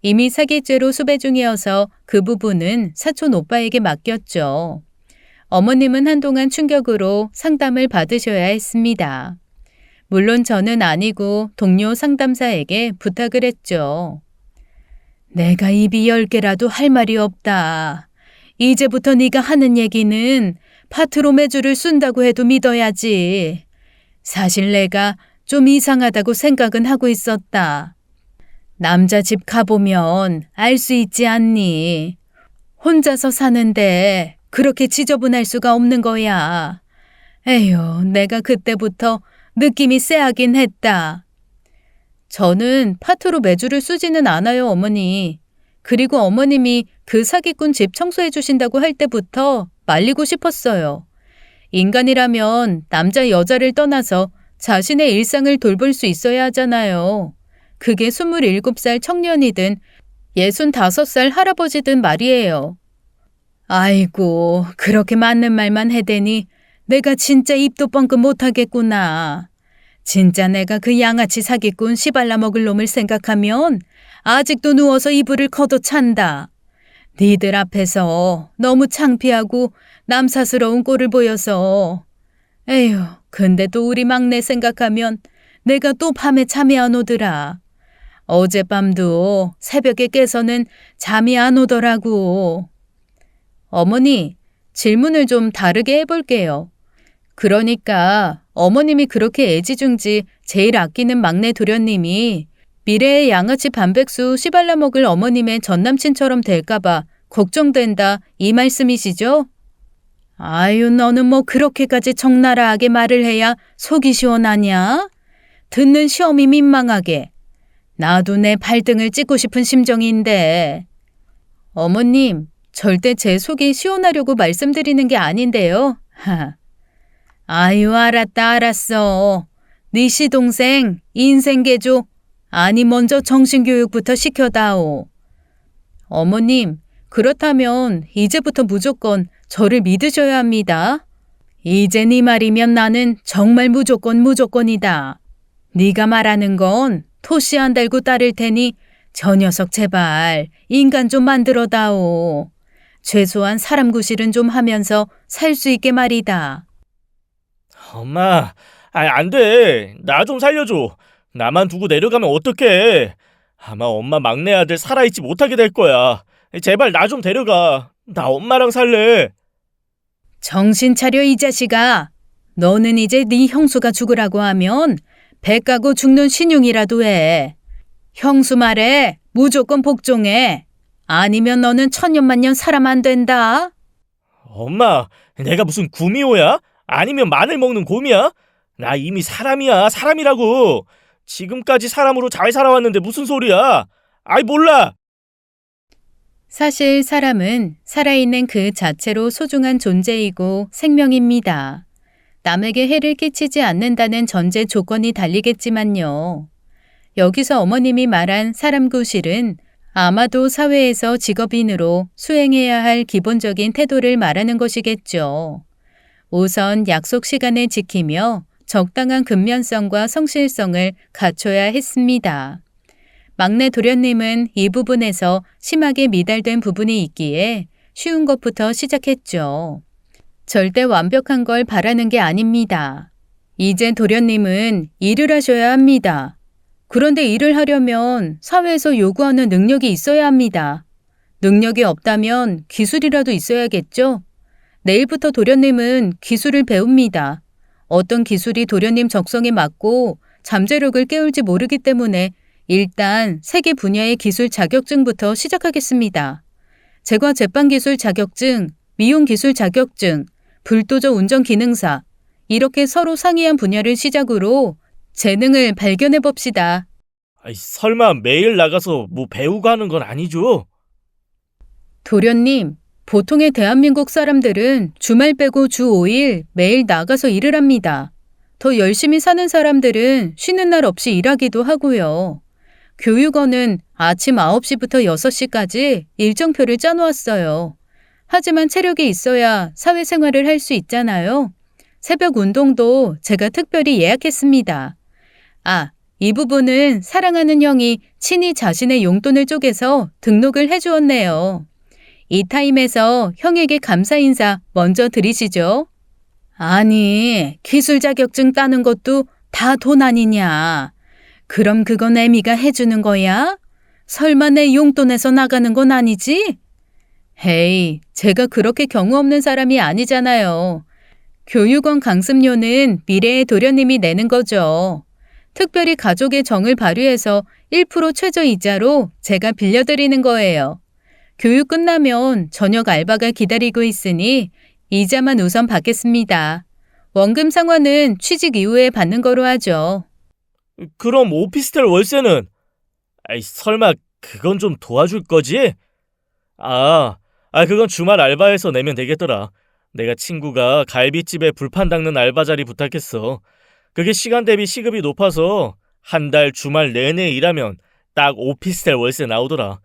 이미 사기죄로 수배 중이어서 그 부분은 사촌 오빠에게 맡겼죠. 어머님은 한동안 충격으로 상담을 받으셔야 했습니다. 물론 저는 아니고 동료 상담사에게 부탁을 했죠. 내가 입이 10개라도 할 말이 없다. 이제부터 네가 하는 얘기는 파트로 매주를 쓴다고 해도 믿어야지. 사실 내가 좀 이상하다고 생각은 하고 있었다. 남자 집 가보면 알 수 있지 않니? 혼자서 사는데 그렇게 지저분할 수가 없는 거야. 에휴, 내가 그때부터 느낌이 쎄하긴 했다. 저는 파트로 매주를 쓰지는 않아요, 어머니. 그리고 어머님이 그 사기꾼 집 청소해 주신다고 할 때부터 말리고 싶었어요. 인간이라면 남자 여자를 떠나서 자신의 일상을 돌볼 수 있어야 하잖아요. 그게 27살 청년이든 65살 할아버지든 말이에요. 아이고, 그렇게 맞는 말만 해대니 내가 진짜 입도 뻥끗 못하겠구나. 진짜 내가 그 양아치 사기꾼 시발라 먹을 놈을 생각하면 아직도 누워서 이불을 걷어찬다. 니들 앞에서 너무 창피하고 남사스러운 꼴을 보여서. 에휴, 근데 또 우리 막내 생각하면 내가 또 밤에 잠이 안 오더라. 어젯밤도 새벽에 깨서는 잠이 안 오더라고. 어머니, 질문을 좀 다르게 해볼게요. 그러니까 어머님이 그렇게 애지중지 제일 아끼는 막내 도련님이 미래의 양아치 반백수 씨발라 먹을 어머님의 전남친처럼 될까봐 걱정된다 이 말씀이시죠? 아유, 너는 뭐 그렇게까지 적나라하게 말을 해야 속이 시원하냐? 듣는 시험이 민망하게. 나도 내 발등을 찍고 싶은 심정인데. 어머님, 절대 제 속이 시원하려고 말씀드리는 게 아닌데요. 아유, 알았어. 네 시동생 인생개조. 아니, 먼저 정신교육부터 시켜다오. 어머님, 그렇다면 이제부터 무조건 저를 믿으셔야 합니다. 이제 네 말이면 나는 정말 무조건이다. 네가 말하는 건 토시 안 달고 따를 테니 저 녀석 제발 인간 좀 만들어다오. 최소한 사람 구실은 좀 하면서 살 수 있게 말이다. 엄마, 안 돼. 나 좀 살려줘. 나만 두고 내려가면 어떡해. 아마 엄마 막내 아들 살아있지 못하게 될 거야. 제발 나 좀 데려가. 나 엄마랑 살래. 정신 차려 이 자식아. 너는 이제 네 형수가 죽으라고 하면 배 까고 죽는 신용이라도 해. 형수 말에 무조건 복종해. 아니면 너는 천년만년 살아만 안 된다. 엄마, 내가 무슨 구미호야? 아니면 마늘 먹는 곰이야? 나 이미 사람이야, 사람이라고. 지금까지 사람으로 잘 살아왔는데 무슨 소리야? 아이, 몰라. 사실 사람은 살아있는 그 자체로 소중한 존재이고 생명입니다. 남에게 해를 끼치지 않는다는 전제 조건이 달리겠지만요. 여기서 어머님이 말한 사람 구실은 아마도 사회에서 직업인으로 수행해야 할 기본적인 태도를 말하는 것이겠죠. 우선 약속 시간을 지키며 적당한 근면성과 성실성을 갖춰야 했습니다. 막내 도련님은 이 부분에서 심하게 미달된 부분이 있기에 쉬운 것부터 시작했죠. 절대 완벽한 걸 바라는 게 아닙니다. 이제 도련님은 일을 하셔야 합니다. 그런데 일을 하려면 사회에서 요구하는 능력이 있어야 합니다. 능력이 없다면 기술이라도 있어야겠죠? 내일부터 도련님은 기술을 배웁니다. 어떤 기술이 도련님 적성에 맞고 잠재력을 깨울지 모르기 때문에 일단 3개 분야의 기술 자격증부터 시작하겠습니다. 제과 제빵기술 자격증, 미용기술 자격증, 불도저 운전 기능사, 이렇게 서로 상이한 분야를 시작으로 재능을 발견해 봅시다. 설마 매일 나가서 뭐 배우고 하는 건 아니죠? 도련님, 보통의 대한민국 사람들은 주말 빼고 주 5일 매일 나가서 일을 합니다. 더 열심히 사는 사람들은 쉬는 날 없이 일하기도 하고요. 교육원은 아침 9시부터 6시까지 일정표를 짜놓았어요. 하지만 체력이 있어야 사회생활을 할 수 있잖아요. 새벽 운동도 제가 특별히 예약했습니다. 이 부분은 사랑하는 형이 친히 자신의 용돈을 쪼개서 등록을 해주었네요. 이 타임에서 형에게 감사 인사 먼저 드리시죠. 아니, 기술 자격증 따는 것도 다 돈 아니냐. 그럼 그건 애미가 해주는 거야? 설마 내 용돈에서 나가는 건 아니지? 헤이, 제가 그렇게 경우 없는 사람이 아니잖아요. 교육원 강습료는 미래의 도련님이 내는 거죠. 특별히 가족의 정을 발휘해서 1% 최저 이자로 제가 빌려드리는 거예요. 교육 끝나면 저녁 알바가 기다리고 있으니 이자만 우선 받겠습니다. 원금 상환은 취직 이후에 받는 거로 하죠. 그럼 오피스텔 월세는? 설마 그건 좀 도와줄 거지? 그건 주말 알바해서 내면 되겠더라. 내가 친구가 갈비집에 불판 닦는 알바 자리 부탁했어. 그게 시간 대비 시급이 높아서 한 달 주말 내내 일하면 딱 오피스텔 월세 나오더라.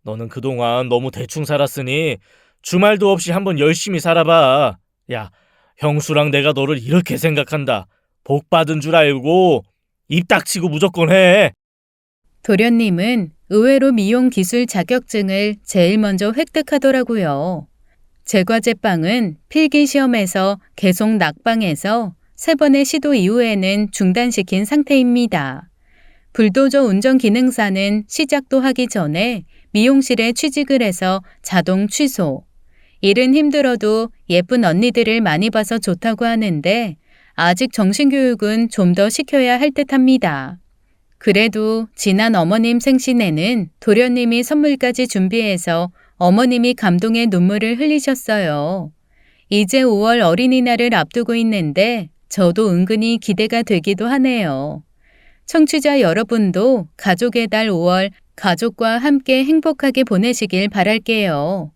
너는 그동안 너무 대충 살았으니 주말도 없이 한번 열심히 살아봐. 야, 형수랑 내가 너를 이렇게 생각한다. 복 받은 줄 알고 입 닥치고 무조건 해. 도련님은 의외로 미용 기술 자격증을 제일 먼저 획득하더라고요. 제과제빵은 필기 시험에서 계속 낙방해서 3번의 시도 이후에는 중단시킨 상태입니다. 불도저 운전 기능사는 시작도 하기 전에 미용실에 취직을 해서 자동 취소. 일은 힘들어도 예쁜 언니들을 많이 봐서 좋다고 하는데 아직 정신교육은 좀 더 시켜야 할 듯합니다. 그래도 지난 어머님 생신에는 도련님이 선물까지 준비해서 어머님이 감동의 눈물을 흘리셨어요. 이제 5월 어린이날을 앞두고 있는데 저도 은근히 기대가 되기도 하네요. 청취자 여러분도 가족의 달 5월 가족과 함께 행복하게 보내시길 바랄게요.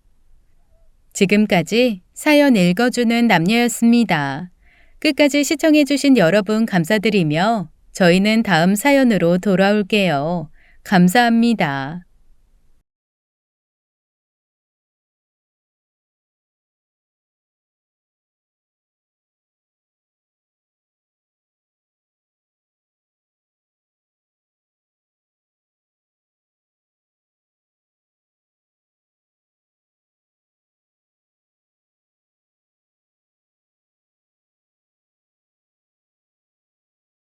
지금까지 사연 읽어주는 남녀였습니다. 끝까지 시청해주신 여러분 감사드리며 저희는 다음 사연으로 돌아올게요. 감사합니다.